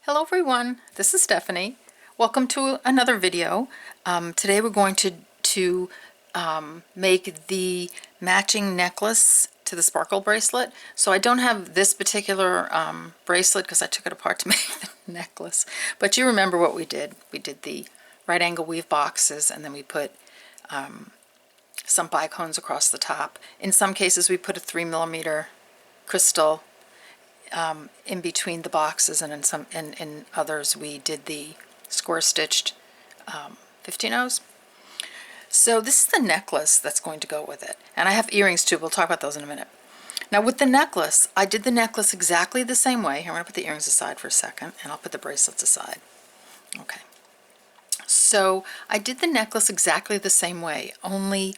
Hello everyone, this is Stephanie. Welcome to another video. Today we're going to make the matching necklace to the sparkle bracelet. So I don't have this particular bracelet because I took it apart to make the necklace. But you remember what we did. We did the right angle weave boxes, and then we put some bicones across the top. In some cases we put a 3mm crystal in between the boxes, and in others we did the square stitched 15-0s. So this is the necklace that's going to go with it, and I have earrings too. We'll talk about those in a minute. Now with the necklace, I did the necklace exactly the same way. Here, I'm going to put the earrings aside for a second, and I'll put the bracelets aside. Okay, so I did the necklace exactly the same way, only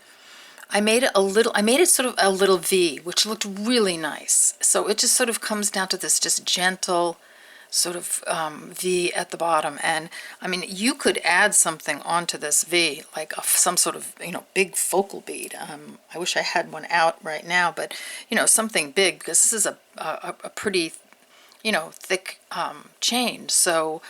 I made it sort of a little V, which looked really nice. So it just sort of comes down to this just gentle sort of V at the bottom. And I mean, you could add something onto this V, like some sort of, big focal bead. I wish I had one out right now, but, something big, because this is a pretty, thick chain. So,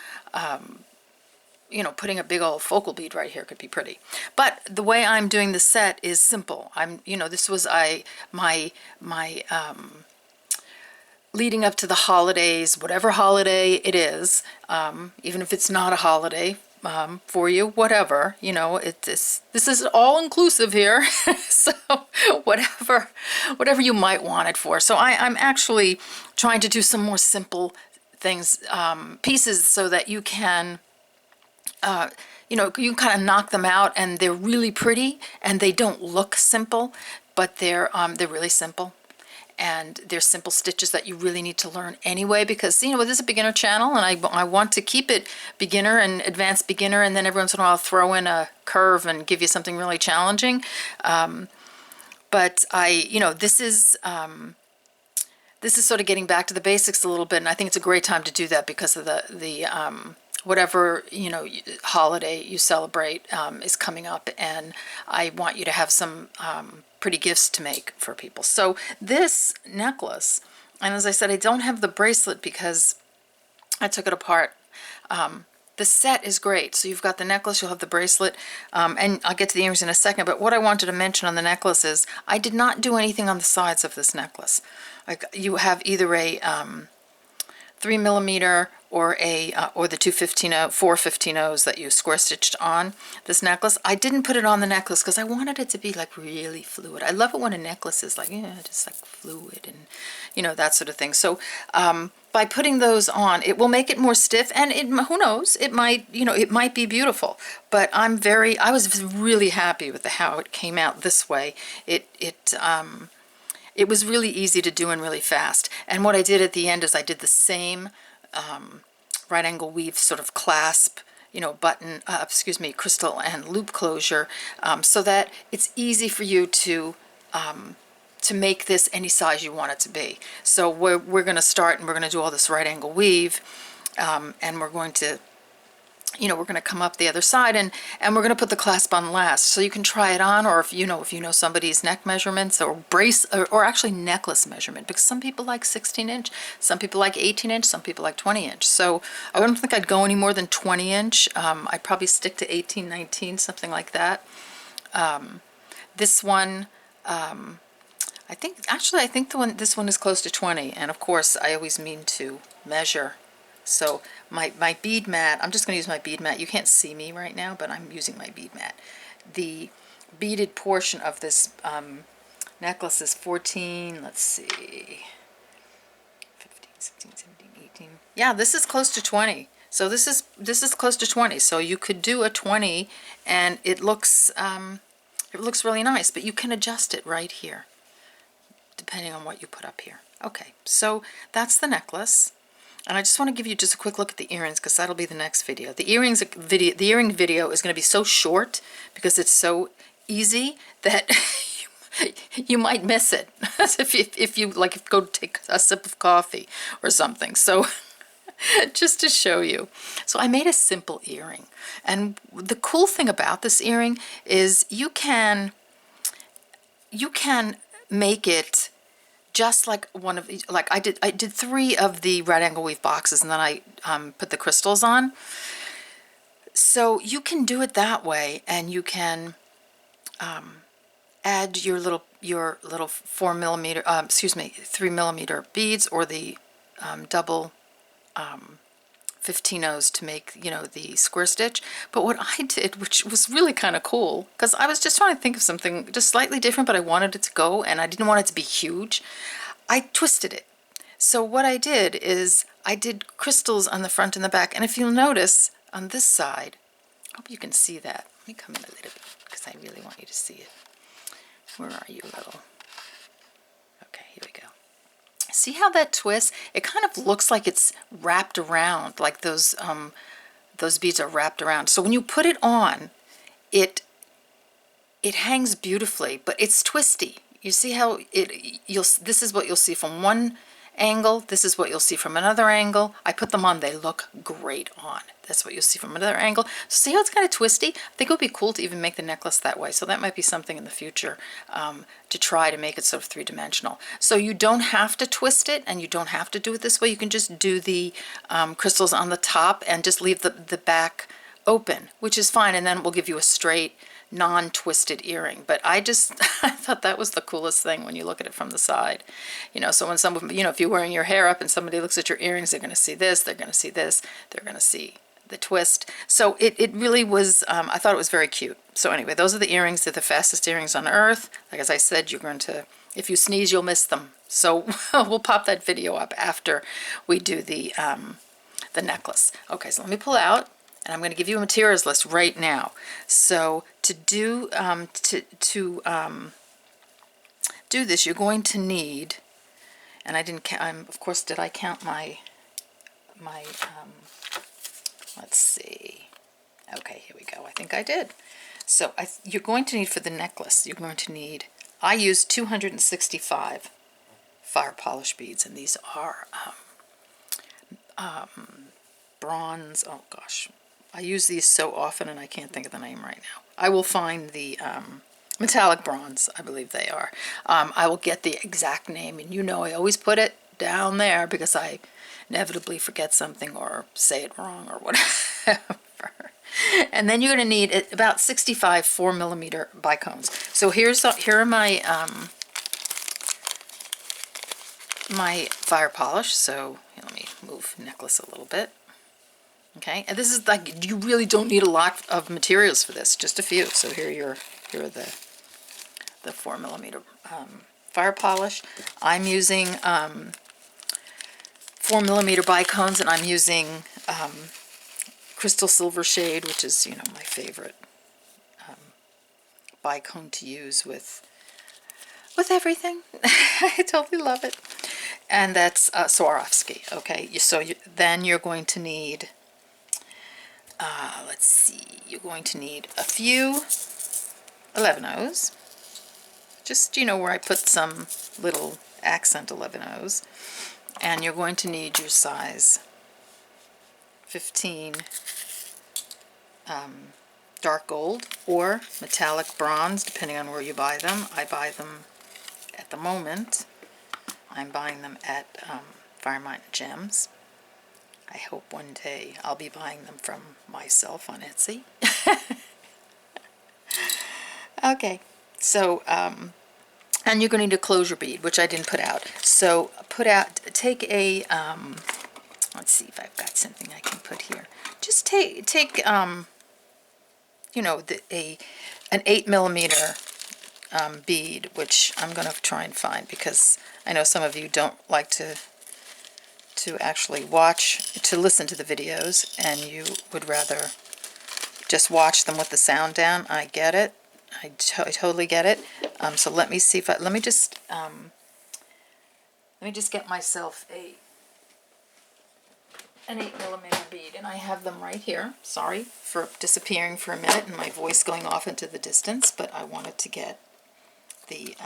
putting a big old focal bead right here could be pretty. But the way I'm doing the set is simple. This was my leading up to the holidays, whatever holiday it is, even if it's not a holiday for you, whatever, this is all inclusive here. So whatever you might want it for. So I'm actually trying to do some more simple things, pieces, so that you can you can kind of knock them out, and they're really pretty, and they don't look simple, but they're really simple, and they're simple stitches that you really need to learn anyway, because this is a beginner channel, and I want to keep it beginner and advanced beginner, and then every once in a while I'll throw in a curve and give you something really challenging. But this is sort of getting back to the basics a little bit, and I think it's a great time to do that because of the whatever holiday you celebrate is coming up, and I want you to have some pretty gifts to make for people. So this necklace, and as I said, I don't have the bracelet because I took it apart. The set is great. So you've got the necklace, you'll have the bracelet, and I'll get to the earrings in a second. But what I wanted to mention on the necklace is I did not do anything on the sides of this necklace. Like, you have either a 3mm or the 4/15-0s that you square stitched on this necklace. I didn't put it on the necklace because I wanted it to be like really fluid. I love it when a necklace is like, just like fluid and that sort of thing. So by putting those on, it will make it more stiff, and who knows, it might be beautiful. But I was really happy with how it came out this way. It was really easy to do and really fast. And what I did at the end is I did the same right angle weave sort of clasp, button, crystal and loop closure, so that it's easy for you to make this any size you want it to be. So we're going to start, and we're going to do all this right angle weave, and we're going to we're going to come up the other side, and we're going to put the clasp on last, so you can try it on, or if you know somebody's neck measurements or or actually necklace measurement, because some people like 16-inch, some people like 18-inch, some people like 20-inch. So I don't think I'd go any more than 20-inch. I'd probably stick to 18, 19, something like that. This one, I think this one is close to 20, and of course I always mean to measure. So my bead mat, I'm just going to use my bead mat. You can't see me right now, but I'm using my bead mat. The beaded portion of this necklace is 14, let's see, 15, 16, 17, 18. Yeah, this is close to 20. So this is close to 20. So you could do a 20, and it looks really nice, but you can adjust it right here, depending on what you put up here. Okay, so that's the necklace. And I just want to give you just a quick look at the earrings, because that'll be the next video. The earring video is going to be so short because it's so easy that you might miss it if you go take a sip of coffee or something. So just to show you. So I made a simple earring, and the cool thing about this earring is you can make it just like one of, like I did 3 of the right angle weave boxes, and then I put the crystals on. So you can do it that way, and you can add your little 4mm, 3mm beads, or the double 15-0s to make, you know, the square stitch. But what I did, which was really kind of cool, because I was just trying to think of something just slightly different, but I wanted it to go, and I didn't want it to be huge, I twisted it. So what I did is I did crystals on the front and the back, and if you'll notice on this side, I hope you can see that. Let me come in a little bit, because I really want you to see it. Where are you, little? Okay, here we go. See how that twists? It kind of looks like it's wrapped around, like those beads are wrapped around. So when you put it on, it hangs beautifully, but it's twisty. You see how this is what you'll see from one angle, this is what you'll see from another angle. I put them on, they look great on. That's what you'll see from another angle. So see how it's kind of twisty? I think it would be cool to even make the necklace that way. So that might be something in the future to try to make it sort of 3-dimensional. So you don't have to twist it, and you don't have to do it this way. You can just do the crystals on the top and just leave the back open, which is fine, and then it will give you a straight, non-twisted earring. But I thought that was the coolest thing when you look at it from the side. You know, so when someone, you know, if you're wearing your hair up and somebody looks at your earrings, they're going to see this, they're going to see this, they're going to see the twist. So it really was, I thought it was very cute. So anyway, those are the earrings. They're the fastest earrings on earth. Like, as I said, you're going to, if you sneeze, you'll miss them. So we'll pop that video up after we do the necklace. Okay, so let me pull out, and I'm going to give you a materials list right now. So to do do this, you're going to need, and I didn't count, of course, did I count my let's see. Okay, here we go. I think I did. So you're going to need, for the necklace, you're going to need, I used 265 Firepolish beads, and these are bronze, oh gosh, I use these so often and I can't think of the name right now. I will find the metallic bronze, I believe they are. I will get the exact name, and you know I always put it down there because I inevitably forget something or say it wrong or whatever. And then you're going to need about 65 4mm bicones. So here are my my fire polish. So let me move necklace a little bit. Okay, and this is like, you really don't need a lot of materials for this, just a few. So here are the 4mm fire polish. I'm using 4mm bicones, and I'm using crystal silver shade, which is, you know, my favorite bicone to use with everything. I totally love it. And that's Swarovski. Okay, so then you're going to need, let's see, you're going to need a few 11-0s. Just, you know, where I put some little accent 11-0s. And you're going to need your size 15 dark gold or metallic bronze, depending on where you buy them. I buy them at the moment. I'm buying them at Fireline Gems. I hope one day I'll be buying them from myself on Etsy. Okay, so and you're going to need a closure bead, which I didn't put out. So take a, let's see if I've got something I can put here. Just take you know, an 8mm bead, which I'm going to try and find, because I know some of you don't like to actually listen to the videos, and you would rather just watch them with the sound down. I get it. I totally get it. So let me see if let me just get myself an 8mm bead, and I have them right here. Sorry for disappearing for a minute and my voice going off into the distance, but I wanted to get the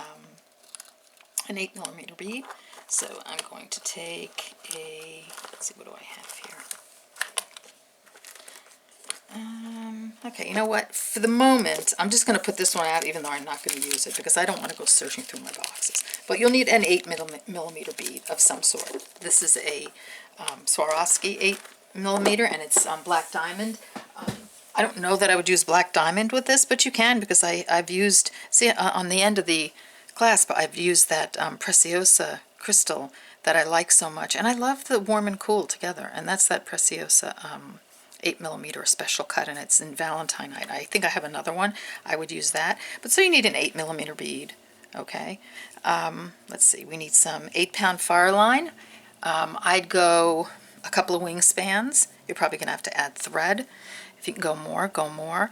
an 8mm bead. So I'm going to take let's see, what do I have here? Okay, you know what? For the moment, I'm just going to put this one out, even though I'm not going to use it, because I don't want to go searching through my boxes. But you'll need an 8mm bead of some sort. This is a Swarovski 8mm, and it's black diamond. I don't know that I would use black diamond with this, but you can, because I've used, see, on the end of the clasp, I've used that Preciosa crystal that I like so much. And I love the warm and cool together, and that's that Preciosa 8mm special cut, and it's in Valentine. I think I have another one. I would use that. But so you need an 8mm bead, okay? Let's see, we need some 8-pound Fireline. I'd go a couple of wingspans. You're probably going to have to add thread. If you can go more, go more.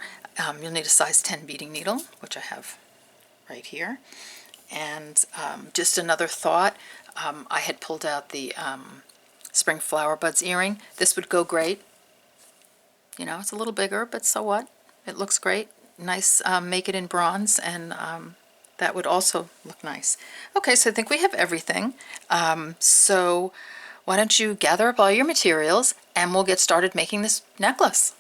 You'll need a size 10 beading needle, which I have right here. And just another thought, I had pulled out the spring flower buds earring. This would go great. You know, it's a little bigger, but so what? It looks great. Nice, make it in bronze, and that would also look nice. Okay, so I think we have everything. So why don't you gather up all your materials, and we'll get started making this necklace.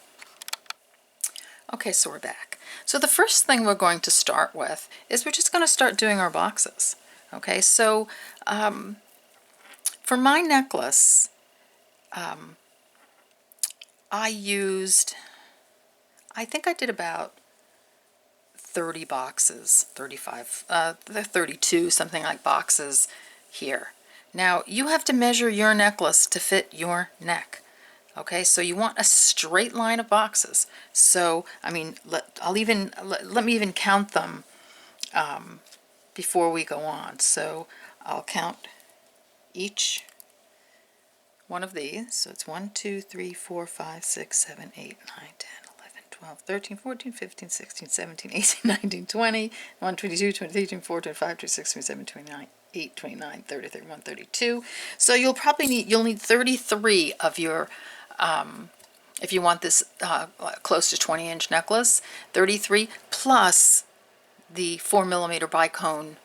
Okay, so we're back. So the first thing we're going to start with is we're just going to start doing our boxes. Okay, so for my necklace, I think I did about 30 boxes, 35, 32, something like boxes here. Now, you have to measure your necklace to fit your neck. Okay, so you want a straight line of boxes. So, I mean, let me even count them before we go on. So I'll count each one of these. So it's 1, 2, 3, 4, 5, 6, 7, 8, 9, 10, 11, 12, 13, 14, 15, 16, 17, 18, 19, 20, 1, 22, 23, 24, 25, 26, 27, 29, 8, 29, 30, 31, 32. So you'll need 33 of your, if you want this close to 20-inch necklace, 33 plus the 4mm bicone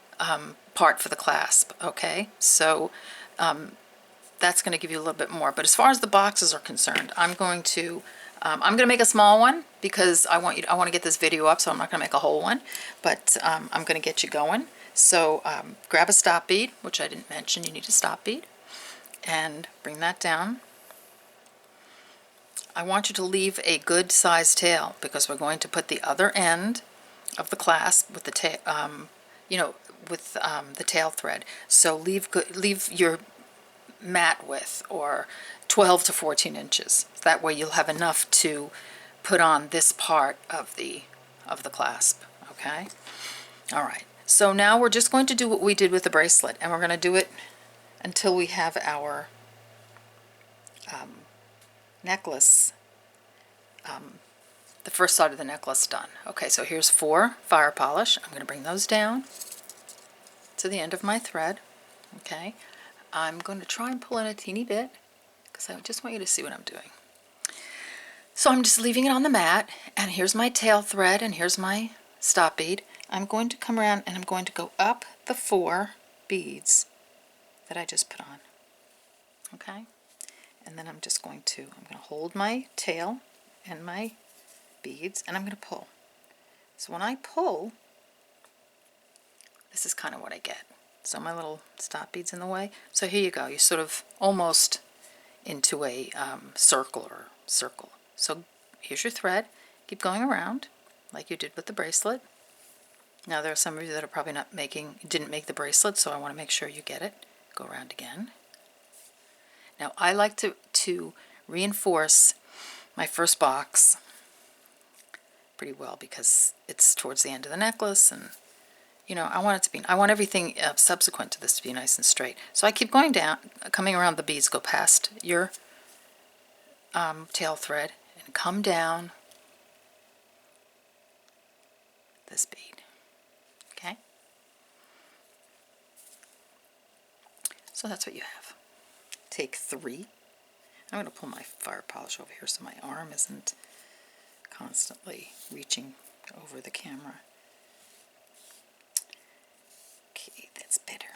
part for the clasp. Okay, so that's going to give you a little bit more. But as far as the boxes are concerned, I'm going to make a small one because I want to get this video up, so I'm not going to make a whole one, but I'm going to get you going. So grab a stop bead, which I didn't mention. You need a stop bead, and bring that down. I want you to leave a good size tail because we're going to put the other end of the clasp with the tail, the tail thread. So leave your mat width, or 12 to 14 inches. That way you'll have enough to put on this part of the clasp. Okay. All right. So now we're just going to do what we did with the bracelet, and we're going to do it until we have our necklace, the first side of the necklace done. Okay, so here's 4 fire polish. I'm going to bring those down to the end of my thread. Okay, I'm going to try and pull in a teeny bit because I just want you to see what I'm doing. So I'm just leaving it on the mat, and here's my tail thread, and here's my stop bead. I'm going to come around and I'm going to go up the 4 beads that I just put on. Okay, and then I'm going to hold my tail and my beads, and I'm going to pull. So when I pull, this is kind of what I get. So my little stop bead's in the way. So here you go. You're sort of almost into a circle. So here's your thread. Keep going around like you did with the bracelet. Now there are some of you that are probably didn't make the bracelet, so I want to make sure you get it. Go around again. Now I like to reinforce my first box pretty well because it's towards the end of the necklace, and I want everything subsequent to this to be nice and straight. So I keep going down, coming around the beads, go past your tail thread and come down this bead. Okay? So that's what you have. Take 3. I'm going to pull my fire polish over here so my arm isn't constantly reaching over the camera. Okay, that's better.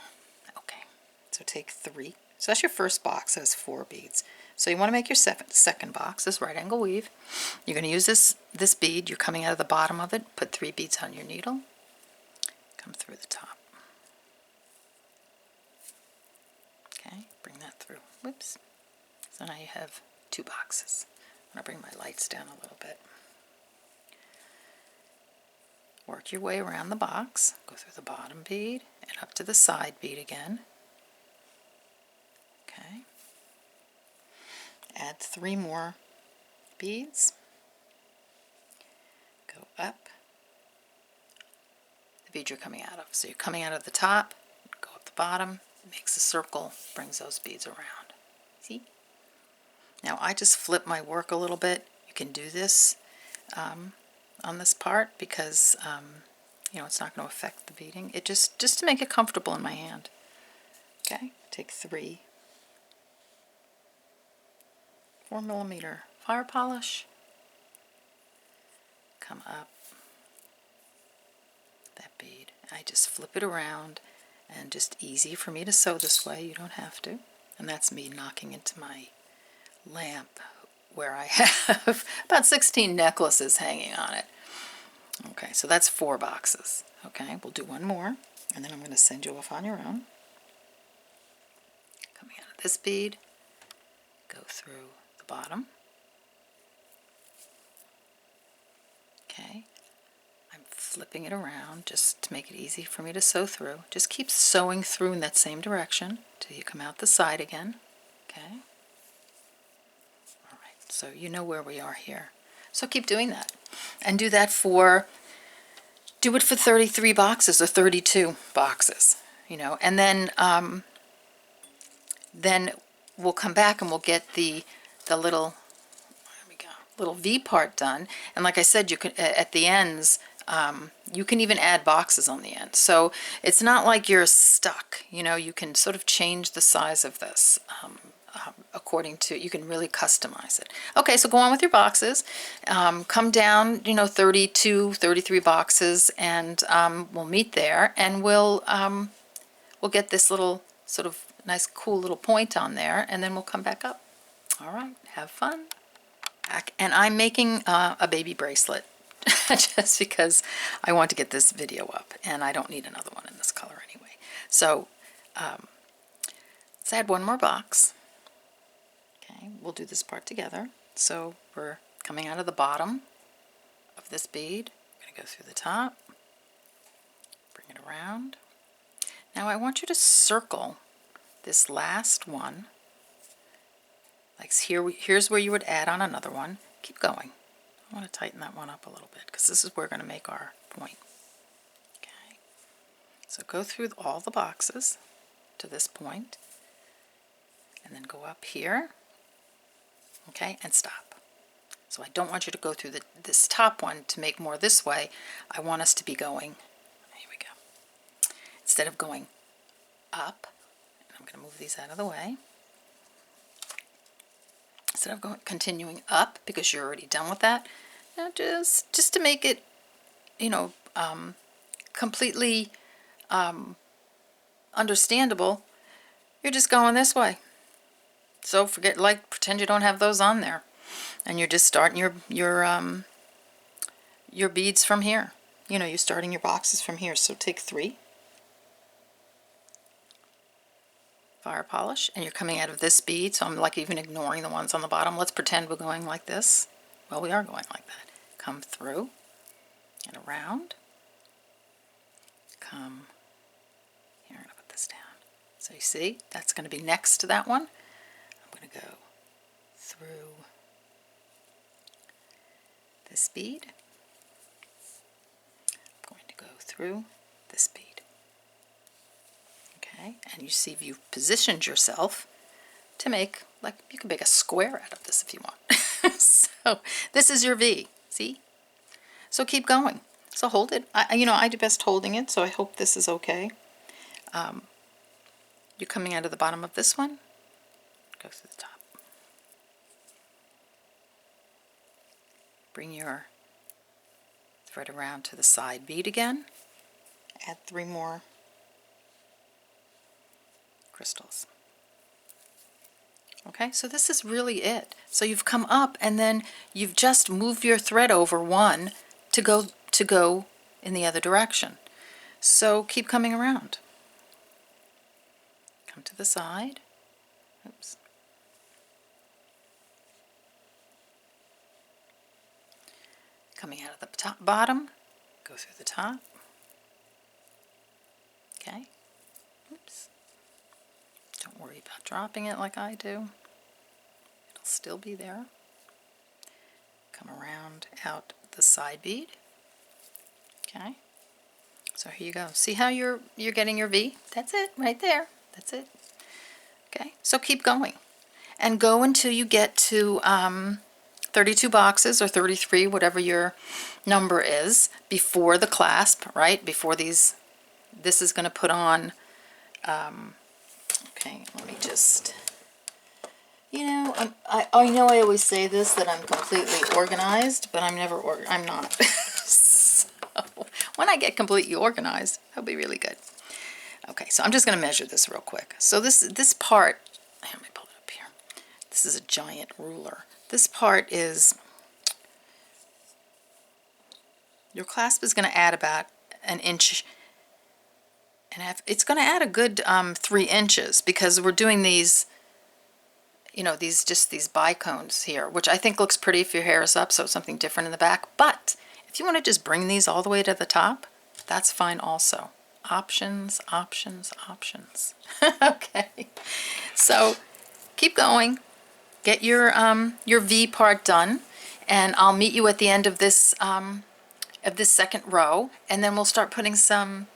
Okay, so take 3 So that's your first box, has 4 beads. So you want to make your second box, this right angle weave. You're going to use this bead, you're coming out of the bottom of it, put 3 beads on your needle, come through the top. Okay, bring that through. Whoops. So now you have 2 boxes. I'm going to bring my lights down a little bit. Work your way around the box, go through the bottom bead and up to the side bead again. Okay. Add 3 more beads. Go up the bead you're coming out of. So you're coming out of the top, go up the bottom, makes a circle, brings those beads around. See? Now I just flip my work a little bit. You can do this on this part because you know, it's not going to affect the beading. It just to make it comfortable in my hand. Okay, take 3 4mm fire polish, come up that bead. I just flip it around, and just easy for me to sew this way. You don't have to. And that's me knocking into my lamp where I have about 16 necklaces hanging on it. Okay, so that's 4 boxes. Okay, we'll do one more, and then I'm going to send you off on your own. Coming out of this bead, go through the bottom. Okay, I'm flipping it around just to make it easy for me to sew through. Just keep sewing through in that same direction till you come out the side again. Okay. All right, so you know where we are here. So keep doing that, and do that for, do it for 33 boxes or 32 boxes, you know, and then we'll come back and we'll get the little, there we go, little V part done. And like I said, you can at the ends, you can even add boxes on the end. So it's not like you're stuck, you know, you can sort of change the size of this. According to, you can really customize it. Okay, so go on with your boxes. Come down, you know, 32, 33 boxes, and we'll meet there, and we'll get this little sort of nice, cool little point on there, and then we'll come back up. All right, have fun. And I'm making a baby bracelet just because I want to get this video up, and I don't need another one in this color anyway. So let's add one more box. Okay, we'll do this part together. So we're coming out of the bottom of this bead. I'm going to go through the top, bring it around. Now I want you to circle this last one. Like here's where you would add on another one. Keep going. I want to tighten that one up a little bit because this is where we're going to make our point. Okay, so go through all the boxes to this point, and then go up here. Okay, and stop. So I don't want you to go through this top one to make more this way. I want us to be going, here we go, instead of going up, and I'm going to move these out of the way, instead of going continuing up, because you're already done with that, now just to make it, you know, completely understandable, you're just going this way. So pretend you don't have those on there, and you're just starting your beads from here. You know, you're starting your boxes from here. So take 3 fire polish, and you're coming out of this bead. So I'm like even ignoring the ones on the bottom. Let's pretend we're going like this. Well, we are going like that. Come through and around. Come here, and I'll put this down. So you see, that's going to be next to that one. I'm going to go through this bead. I'm going to go through this bead. Okay, and you see you've positioned yourself to make, like, you can make a square out of this if you want. So this is your V, see? So keep going. So hold it. You know, I do best holding it, so I hope this is okay. You're coming out of the bottom of this one. Go through the top. Bring your thread around to the side bead again. Add 3 more crystals. Okay, so this is really it. So you've come up and then you've just moved your thread over one to go in the other direction. So keep coming around. Come to the side. Oops. Coming out of the top bottom, go through the top. Okay. Oops. Don't worry about dropping it like I do. It'll still be there. Come around out the side bead. Okay. So here you go. See how you're getting your V? That's it, right there. That's it. Okay. So keep going, and go until you get to 32 boxes or 33, whatever your number is, before the clasp, right? Before these, this is going to put on. Okay, let me just. You know, I know I always say this, that I'm completely organized, but I'm never I'm not. So when I get completely organized, that'll be really good. Okay, so I'm just going to measure this real quick. So this part, let me pull it up here. This is a giant ruler. This part is, your clasp is going to add about an inch and a half. It's going to add a good 3 inches, because we're doing these, you know, these bicones here, which I think looks pretty if your hair is up, so it's something different in the back. But if you want to just bring these all the way to the top, that's fine also. Options, options, options. Okay, so keep going. Get your V part done, and I'll meet you at the end of this second row, and then we'll start putting some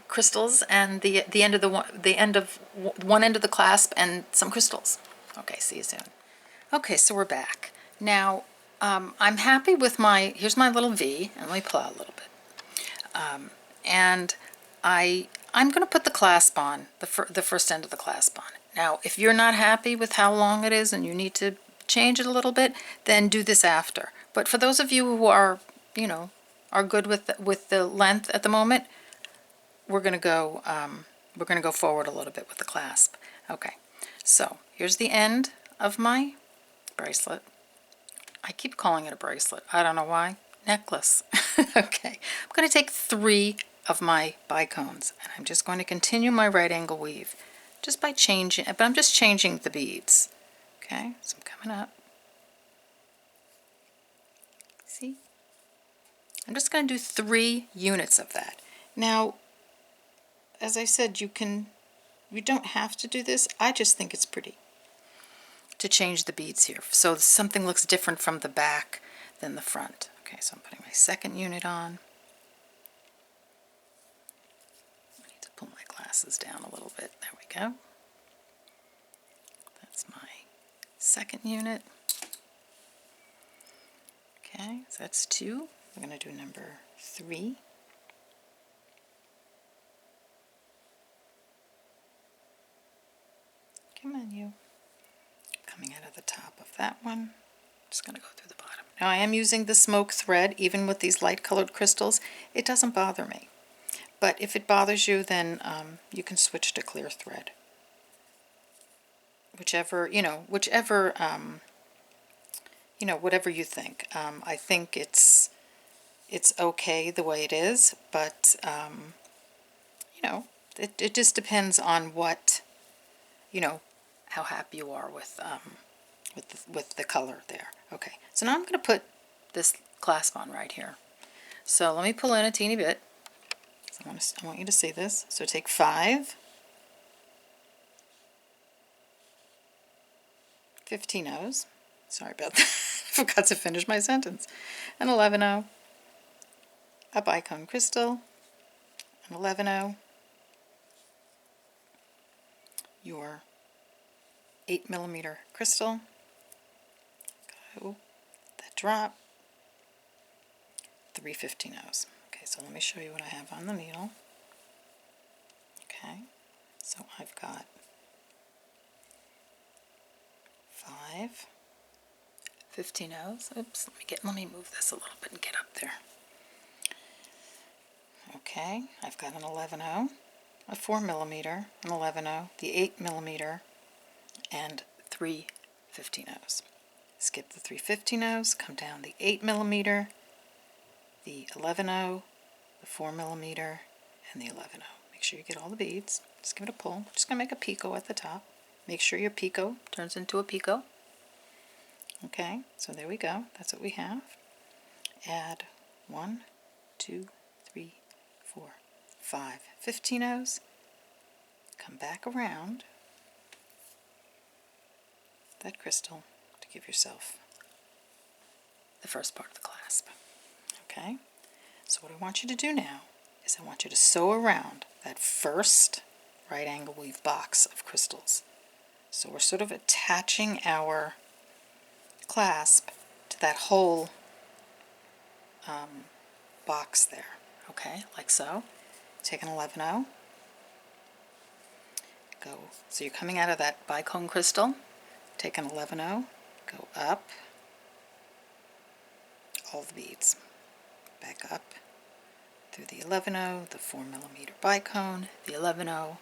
crystals and the end of one end of the clasp and some crystals. Okay, see you soon. Okay, so we're back. Now, I'm happy with here's my little V, and let me pull out a little bit. And I'm going to put the clasp on, the first end of the clasp on. Now, if you're not happy with how long it is and you need to change it a little bit, then do this after. But for those of you who are, you know, are good with the length at the moment, we're going to go forward a little bit with the clasp. Okay, so here's the end of my bracelet. I keep calling it a bracelet. I don't know why. Necklace. Okay, I'm going to take 3 of my bicones, and I'm just going to continue my right angle weave just by changing, but I'm just changing the beads. Okay, so I'm coming up. See? I'm just going to do 3 units of that. Now, as I said, you don't have to do this. I just think it's pretty to change the beads here, so something looks different from the back than the front. Okay, so I'm putting my second unit on. I need to pull my glasses down a little bit. There we go. That's my second unit. Okay, so that's 2. We're going to do number 3. Come on, you. Coming out of the top of that one. Just going to go through the bottom. Now I am using the smoke thread, even with these light colored crystals. It doesn't bother me. But if it bothers you, then you can switch to clear thread. Whichever whatever you think. I think it's okay the way it is, but it just depends on what, how happy you are with the color there. Okay, so now I'm going to put this clasp on right here. So let me pull in a teeny bit. So I want you to see this. So take 5, 15 O's. Sorry about that. I forgot to finish my sentence. An 11O, a bicone crystal, an 11O, your 8mm crystal, go, that drop, 3 15Os. Okay, so let me show you what I have on the needle. Okay, so I've got 5 15Os. Oops, let me move this a little bit and get up there. Okay, I've got an 11O, a 4mm, an 11O, the 8mm, and 3 15-0s. Skip the 3 15-0s, come down the 8mm, the 11-0, the 4mm, and the 11-0. Make sure you get all the beads. Just give it a pull. Just going to make a picot at the top. Make sure your picot turns into a picot. Okay, so there we go. That's what we have. Add 1, 2, 3, 4, 5 15-0s. Come back around that crystal to give yourself the first part of the clasp. Okay, so what I want you to do now is I want you to sew around that first right angle weave box of crystals. So we're sort of attaching our clasp to that whole box there. Okay, like so. Take an 11-0. Go. So you're coming out of that bicone crystal. Take an 11-0. Go up. All the beads. Back up through the 11-0, the 4mm bicone, the 11-0.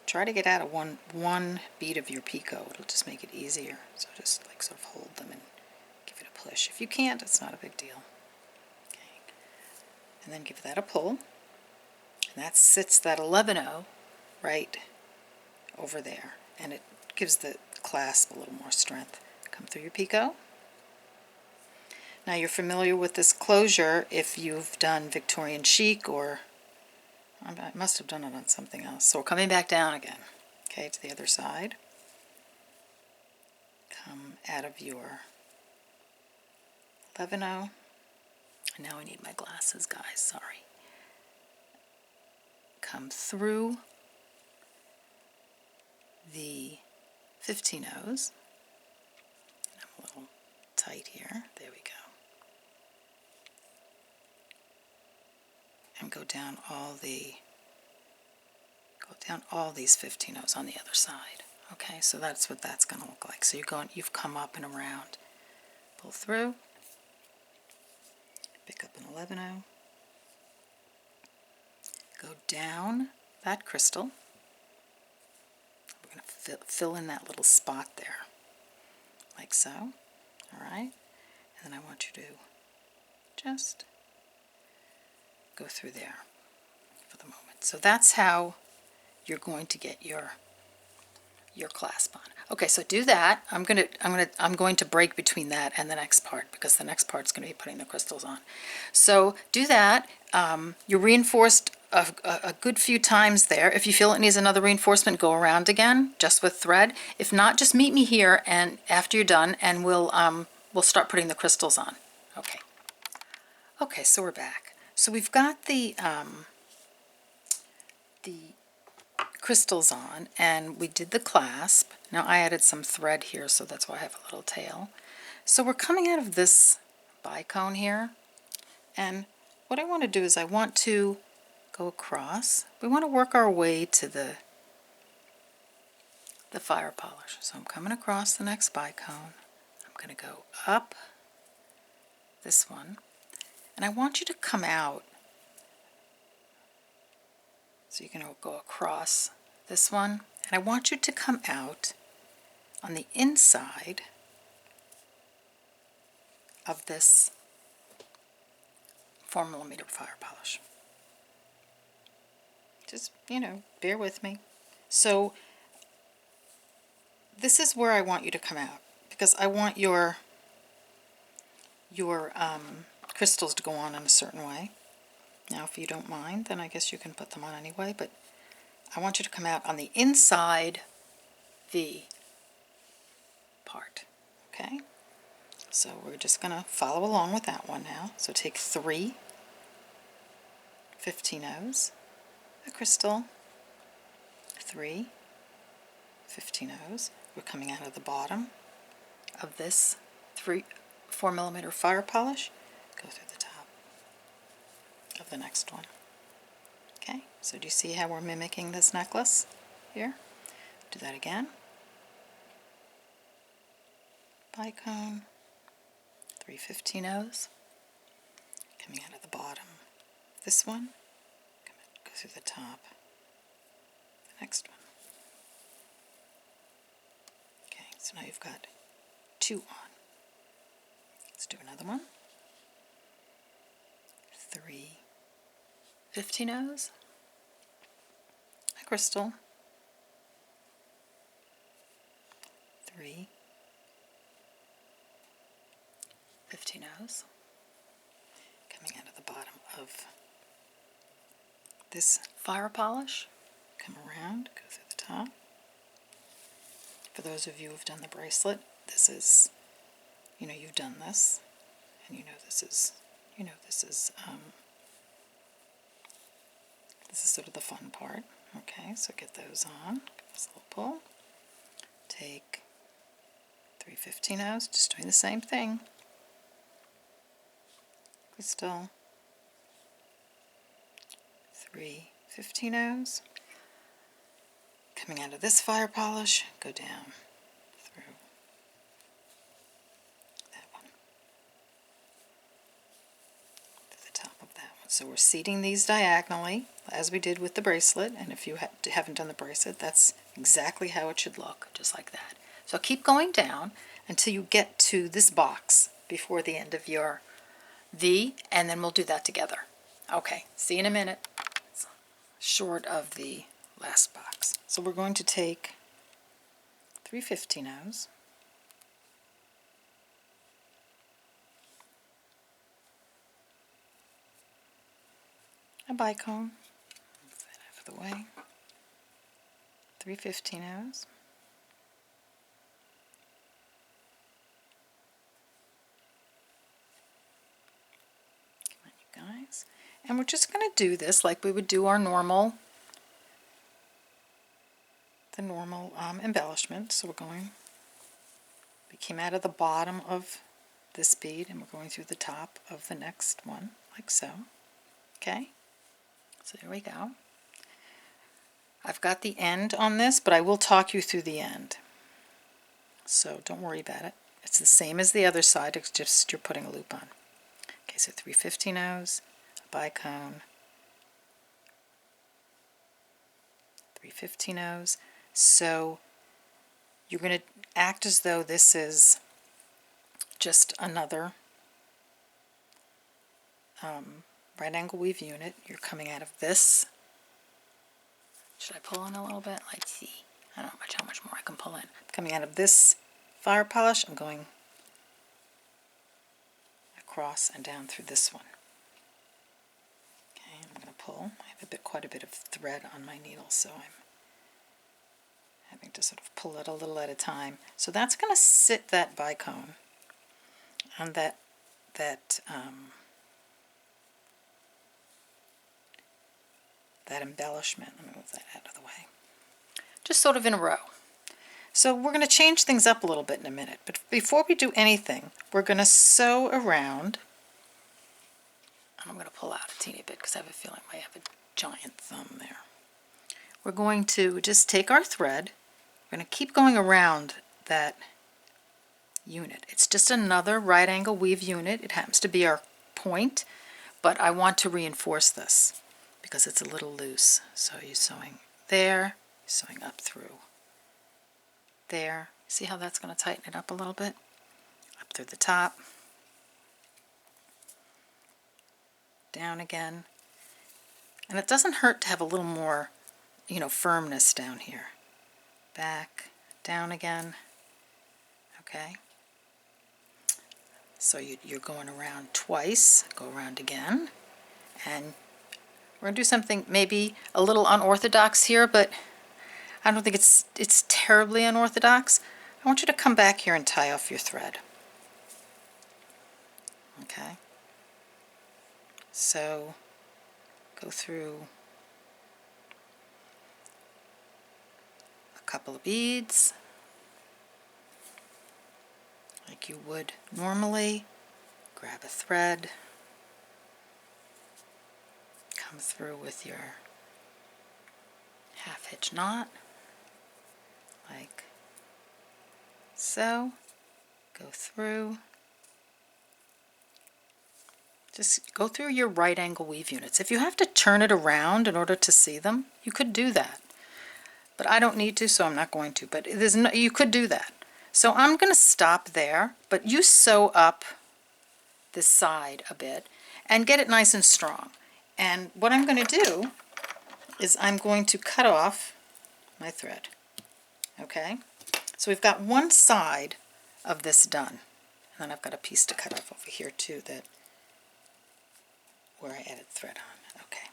Try to get out of one bead of your picot. It'll just make it easier. So just like sort of hold them and give it a push. If you can't, it's not a big deal. Okay. And then give that a pull. And that sits that 11-0 right over there. And it gives the clasp a little more strength. Come through your picot. Now you're familiar with this closure if you've done Victorian chic, or I must have done it on something else. So we're coming back down again, okay, to the other side. Come out of your 11-0. And now I need my glasses, guys, sorry. Come through the 15-0s. I'm a little tight here. There we go. And go down all these 15-0s on the other side. Okay, so that's what that's going to look like. So you've come up and around. Pull through. Pick up an 11-0. Go down that crystal. We're going to fill in that little spot there, like so. All right, and then I want you to just go through there for the moment. So that's how you're going to get your clasp on. Okay, so do that. I'm going to break between that and the next part, because the next part's going to be putting the crystals on. So do that. You reinforced a good few times there. If you feel it needs another reinforcement, go around again, just with thread. If not, just meet me here and after you're done, and we'll start putting the crystals on. Okay. Okay, so we're back. So we've got the crystals on, and we did the clasp. Now I added some thread here, so that's why I have a little tail. So we're coming out of this bicone here, and what I want to do is I want to go across. We want to work our way to the fire polish. So I'm coming across the next bicone. I'm going to go up this one, and I want you to come out. So you're going to go across this one, and I want you to come out on the inside of this 4mm fire polish. Just, bear with me. So this is where I want you to come out, because I want your crystals to go on in a certain way. Now, if you don't mind, then I guess you can put them on anyway, but I want you to come out on the inside V part, okay? So we're just going to follow along with that one now. So take 3 15-0s, a crystal, 3 15-0s. We're coming out of the bottom of this 4mm fire polish, go through the top of the next one. Okay, so do you see how we're mimicking this necklace here? Do that again. Bicone, 3 15-0s, coming out of the bottom. This one, go through the top. The next one. Okay, So now you've got 2 on. Let's do another one. 3 15-ohs, a crystal, 3 15-ohs, coming out of the bottom of this fire polish, come around, go through the top. For those of you who've done the bracelet, this is, you know, you've done this, and you know this is sort of the fun part. Okay, so get those on, give us a little pull, take 3 15-ohs, just doing the same thing, crystal, 3 15-ohs, coming out of this fire polish, go down through that one to the top of that one. So we're seating these diagonally as we did with the bracelet, and if you haven't done the bracelet, that's exactly how it should look, just like that. So keep going down until you get to this box before the end of your V, and then we'll do that together. Okay, see you in a minute. It's short of the last box. So we're going to take 3 15-ohs, a bicone, move that out of the way, 3 15-ohs, come on you guys, and we're just going to do this like we would do our normal embellishment. So we came out of the bottom of this bead and we're going through the top of the next one, like so. Okay, so there we go. I've got the end on this, but I will talk you through the end, so don't worry about it. It's the same as the other side, it's just you're putting a loop on. Okay, so 3 15-ohs, a bicone, 3 15-ohs. So you're going to act as though this is just another right angle weave unit. You're coming out of this. Should I pull in a little bit? Let's see. I don't know how much more I can pull in. Coming out of this fire polish, I'm going across and down through this one. Okay, I'm going to pull. I have quite a bit of thread on my needle, so I'm having to sort of pull it a little at a time. So that's going to sit that bicone on that embellishment. Let me move that out of the way. Just sort of in a row. So we're going to change things up a little bit in a minute, but before we do anything, we're going to sew around. And I'm going to pull out a teeny bit because I have a feeling I have a giant thumb there. We're going to just take our thread. We're going to keep going around that unit. It's just another right angle weave unit. It happens to be our point, but I want to reinforce this because it's a little loose. So you're sewing there, sewing up through there. See how that's going to tighten it up a little bit? Up through the top, down again. And it doesn't hurt to have a little more, you know, firmness down here. Back, down again. Okay. So you're going around twice, go around again, and we're going to do something maybe a little unorthodox here, but I don't think it's terribly unorthodox. I want you to come back here and tie off your thread. Okay. So go through a couple of beads like you would normally. Grab a thread, come through with your half hitch knot like so. Go through. Just go through your right angle weave units. If you have to turn it around in order to see them, you could do that. But I don't need to, so I'm not going to. But there's no, you could do that. So I'm going to stop there, but you sew up this side a bit and get it nice and strong. And what I'm going to do is I'm going to cut off my thread. Okay, so we've got one side of this done, and then I've got a piece to cut off over here too, that where I added thread on. Okay,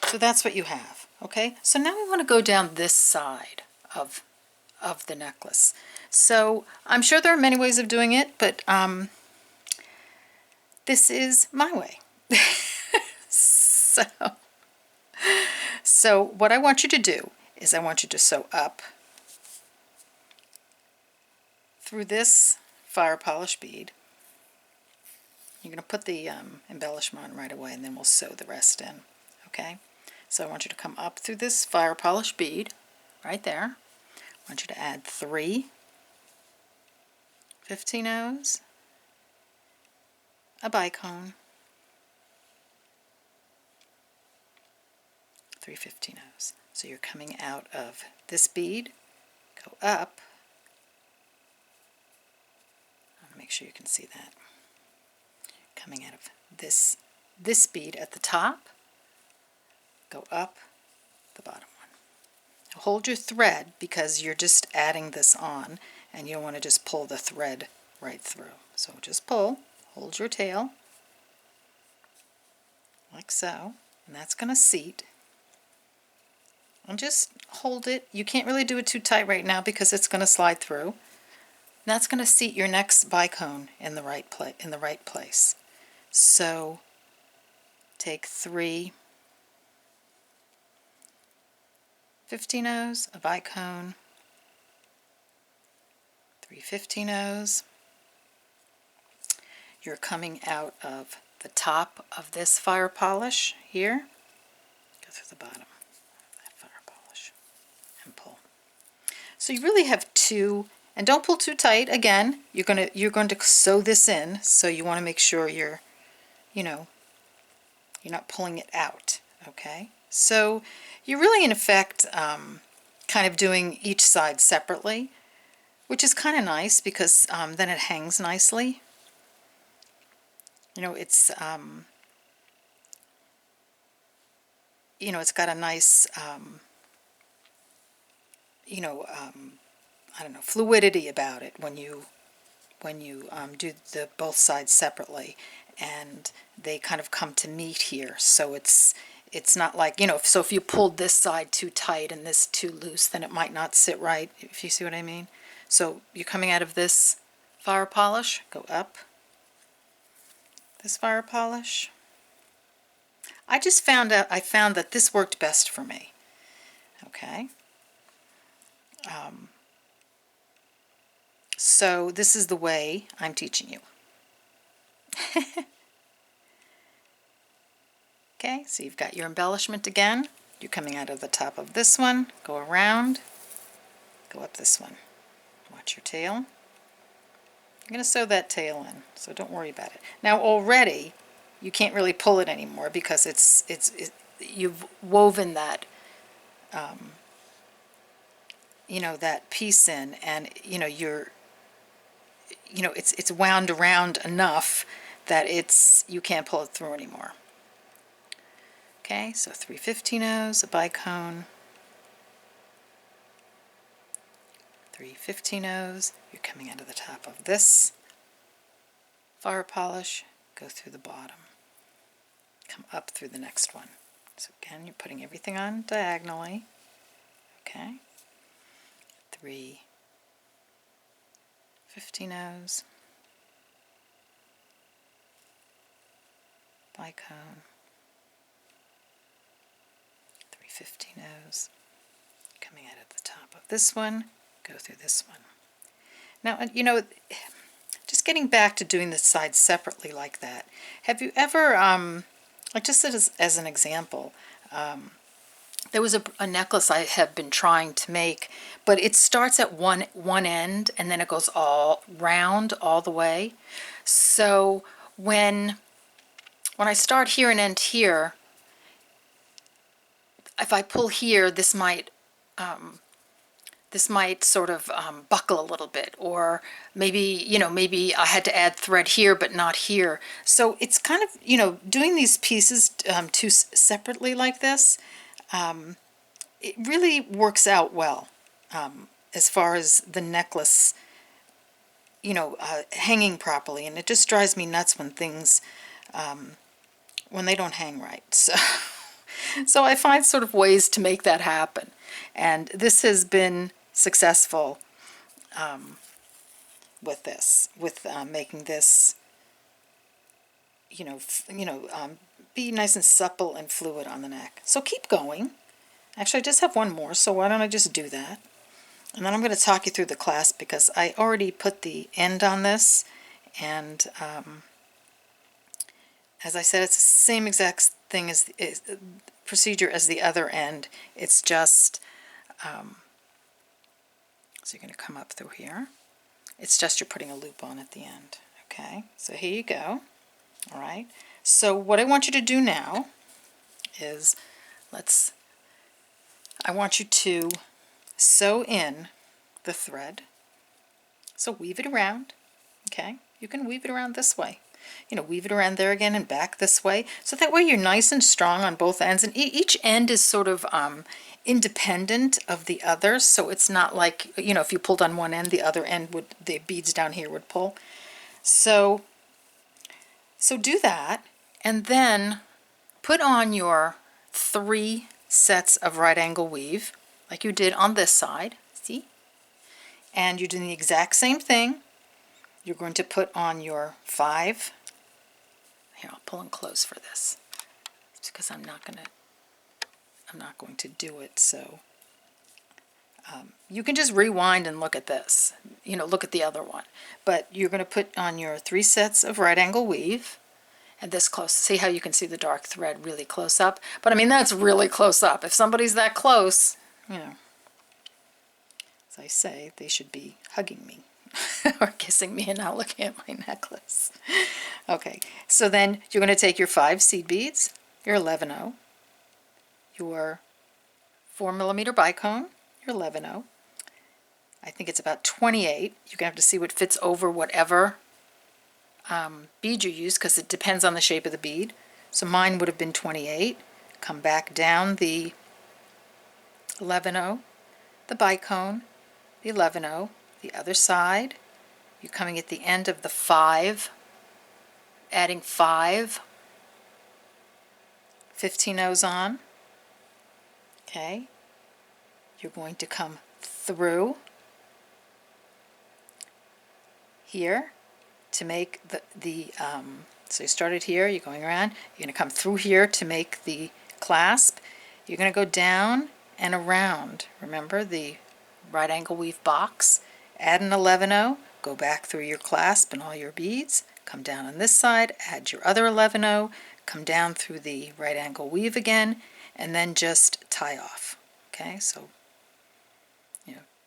so that's what you have. Okay, so now we want to go down this side of the necklace. So I'm sure there are many ways of doing it, but this is my way. So what I want you to do is I want you to sew up through this Firepolish bead. You're going to put the embellishment on right away, and then we'll sew the rest in. Okay, so I want you to come up through this Firepolish bead right there. I want you to add 3 15-ohs, a bicone, 3 15-ohs. So you're coming out of this bead, go up. I want to make sure you can see that. Coming out of this bead at the top, go up the bottom one. Hold your thread because you're just adding this on, and you don't want to just pull the thread right through. So just pull, hold your tail, like so, and that's going to seat. And just hold it. You can't really do it too tight right now because it's going to slide through. And that's going to seat your next bicone in the right place. So take 3 15-ohs, a bicone, 3 15-ohs. You're coming out of the top of this fire polish here. Go through the bottom of that fire polish and pull. So you really have 2, and don't pull too tight. Again, you're going to sew this in, so you want to make sure you're not pulling it out. Okay, so you're really in effect kind of doing each side separately, which is kind of nice because then it hangs nicely. It's it's got a nice I don't know, fluidity about it when you do the both sides separately, and they kind of come to meet here. So it's not like, so if you pulled this side too tight and this too loose, then it might not sit right, if you see what I mean. So you're coming out of this fire polish, go up this fire polish. I found that this worked best for me. Okay. So this is the way I'm teaching you. Okay, so you've got your embellishment again. You're coming out of the top of this one, go around, go up this one. Watch your tail. I'm going to sew that tail in, so don't worry about it. Now already, you can't really pull it anymore because you've woven that that piece in, and it's wound around enough that you can't pull it through anymore. Okay, so 3 15-ohs, a bicone, 3 15-ohs. You're coming out of the top of this fire polish, go through the bottom, come up through the next one. So again, you're putting everything on diagonally. Okay, 3 15-ohs, bicone, 3 15-ohs, coming out at the top of this one, go through this one. Now, just getting back to doing the sides separately like that, have you ever, like just as an example, there was a necklace I have been trying to make, but it starts at one end and then it goes all round all the way. So when I start here and end here, if I pull here, this might this might sort of buckle a little bit, or maybe, you know, maybe I had to add thread here but not here. So it's kind of, you know, doing these pieces separately like this, it really works out well as far as the necklace, you know, hanging properly. And it just drives me nuts when things, when they don't hang right. So I find sort of ways to make that happen. And this has been successful with this, with making this, be nice and supple and fluid on the neck. So keep going. Actually, I just have one more, so why don't I just do that? And then I'm going to talk you through the clasp, because I already put the end on this, and as I said, it's the same exact thing as procedure as the other end. It's just so you're going to come up through here. It's just you're putting a loop on at the end. Okay, so here you go. All right, so what I want you to do now is, I want you to sew in the thread. So weave it around. Okay, you can weave it around this way. You know, weave it around there again and back this way. So that way you're nice and strong on both ends. And each end is sort of independent of the other. So it's not like, you know, if you pulled on one end, the other end would, the beads down here would pull. So do that, and then put on your 3 sets of right angle weave like you did on this side, see? And you're doing the exact same thing. You're going to put on your 5. Here, I'll pull in close for this. It's because I'm not going to do it, so you can just rewind and look at this. You know, look at the other one. But you're going to put on your 3 sets of right angle weave, and this close. See how you can see the dark thread really close up? But I mean, that's really close up. If somebody's that close, you know, as I say, they should be hugging me or kissing me and not looking at my necklace. Okay, so then you're going to take your 5 seed beads, your 11-0, your 4mm bicone, your 11-0. I think it's about 28. You're going to have to see what fits over whatever bead you use, because it depends on the shape of the bead. So mine would have been 28. Come back down the 11-0, the bicone, the 11-0, the other side. You're coming at the end of the 5, adding 5, 15-0s on. Okay, you're going to come through here to make so you started here, you're going around, you're going to come through here to make the clasp. You're going to go down and around, remember the right angle weave box, add an 11-0, go back through your clasp and all your beads, come down on this side, add your other 11-0, come down through the right angle weave again, and then just tie off. Okay, so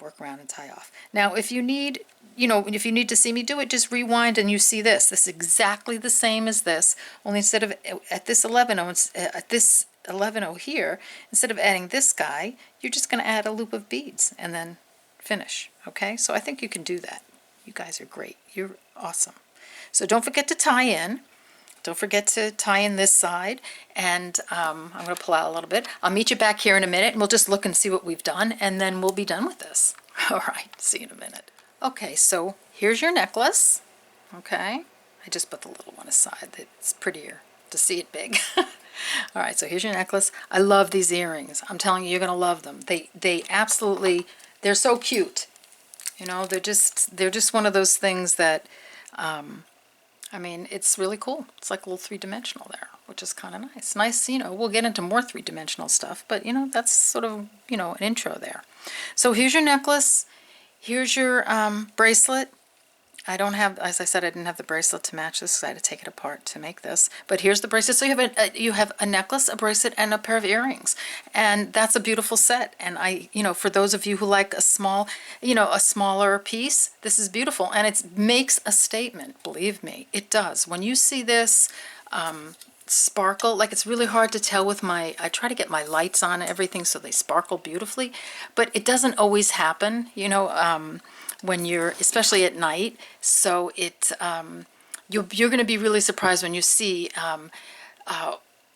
work around and tie off. Now if you need, if you need to see me do it, just rewind and you see this. This is exactly the same as this, only instead of at this 11-0 here, instead of adding this guy, you're just going to add a loop of beads and then finish. Okay, so I think you can do that. You guys are great. You're awesome. So don't forget to tie in. Don't forget to tie in this side, and I'm going to pull out a little bit. I'll meet you back here in a minute, and we'll just look and see what we've done, and then we'll be done with this. All right, see you in a minute. Okay, so here's your necklace. Okay, I just put the little one aside. It's prettier to see it big. All right, so here's your necklace. I love these earrings. I'm telling you, you're going to love them. They absolutely, they're so cute. You know, they're just one of those things that, I mean, it's really cool. It's like a little 3-dimensional there, which is kind of nice. Nice, we'll get into more 3-dimensional stuff, but, that's sort of, an intro there. So here's your necklace. Here's your bracelet. I don't have, as I said, I didn't have the bracelet to match this, so I had to take it apart to make this. But here's the bracelet. So you have a necklace, a bracelet, and a pair of earrings, and that's a beautiful set. And for those of you who like a small, a smaller piece, this is beautiful, and it makes a statement. Believe me, it does. When you see this, sparkle. Like, it's really hard to tell with my, I try to get my lights on and everything so they sparkle beautifully, but it doesn't always happen, you know, when you're, especially at night. So it, you're going to be really surprised when you see,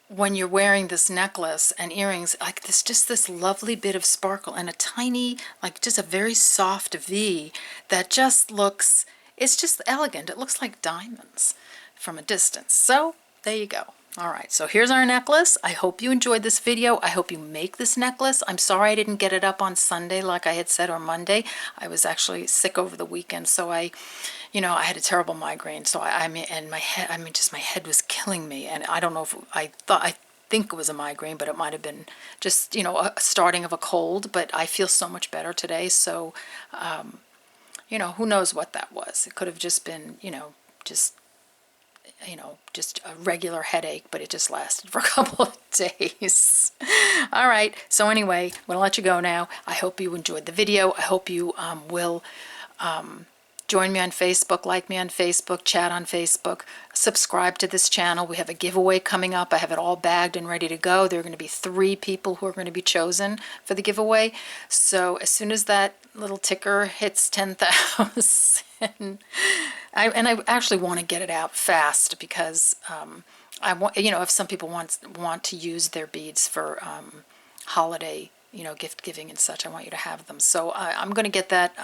when you're wearing this necklace and earrings, like this, just this lovely bit of sparkle and a tiny, like just a very soft V that just looks, it's just elegant. It looks like diamonds from a distance. So there you go. All right, so here's our necklace. I hope you enjoyed this video. I hope you make this necklace. I'm sorry I didn't get it up on Sunday like I had said, or Monday. I was actually sick over the weekend, so I had a terrible migraine. So and my head, just my head was killing me. And I don't know if I think it was a migraine, but it might have been just, a starting of a cold. But I feel so much better today. So, who knows what that was? It could have just been, just a regular headache, but it just lasted for a couple of days. All right, so anyway, I'm going to let you go now. I hope you enjoyed the video. I hope you will join me on Facebook, like me on Facebook, chat on Facebook, subscribe to this channel. We have a giveaway coming up. I have it all bagged and ready to go. There are going to be 3 people who are going to be chosen for the giveaway. So as soon as that little ticker hits 10,000, I actually want to get it out fast because I want, if some people want to use their beads for holiday, gift giving and such, I want you to have them. So I'm going to get that,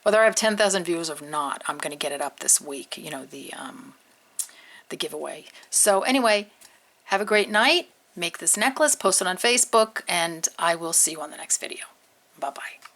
whether I have 10,000 views or not, I'm going to get it up this week, the giveaway. So anyway, have a great night. Make this necklace, post it on Facebook, and I will see you on the next video. Bye-bye.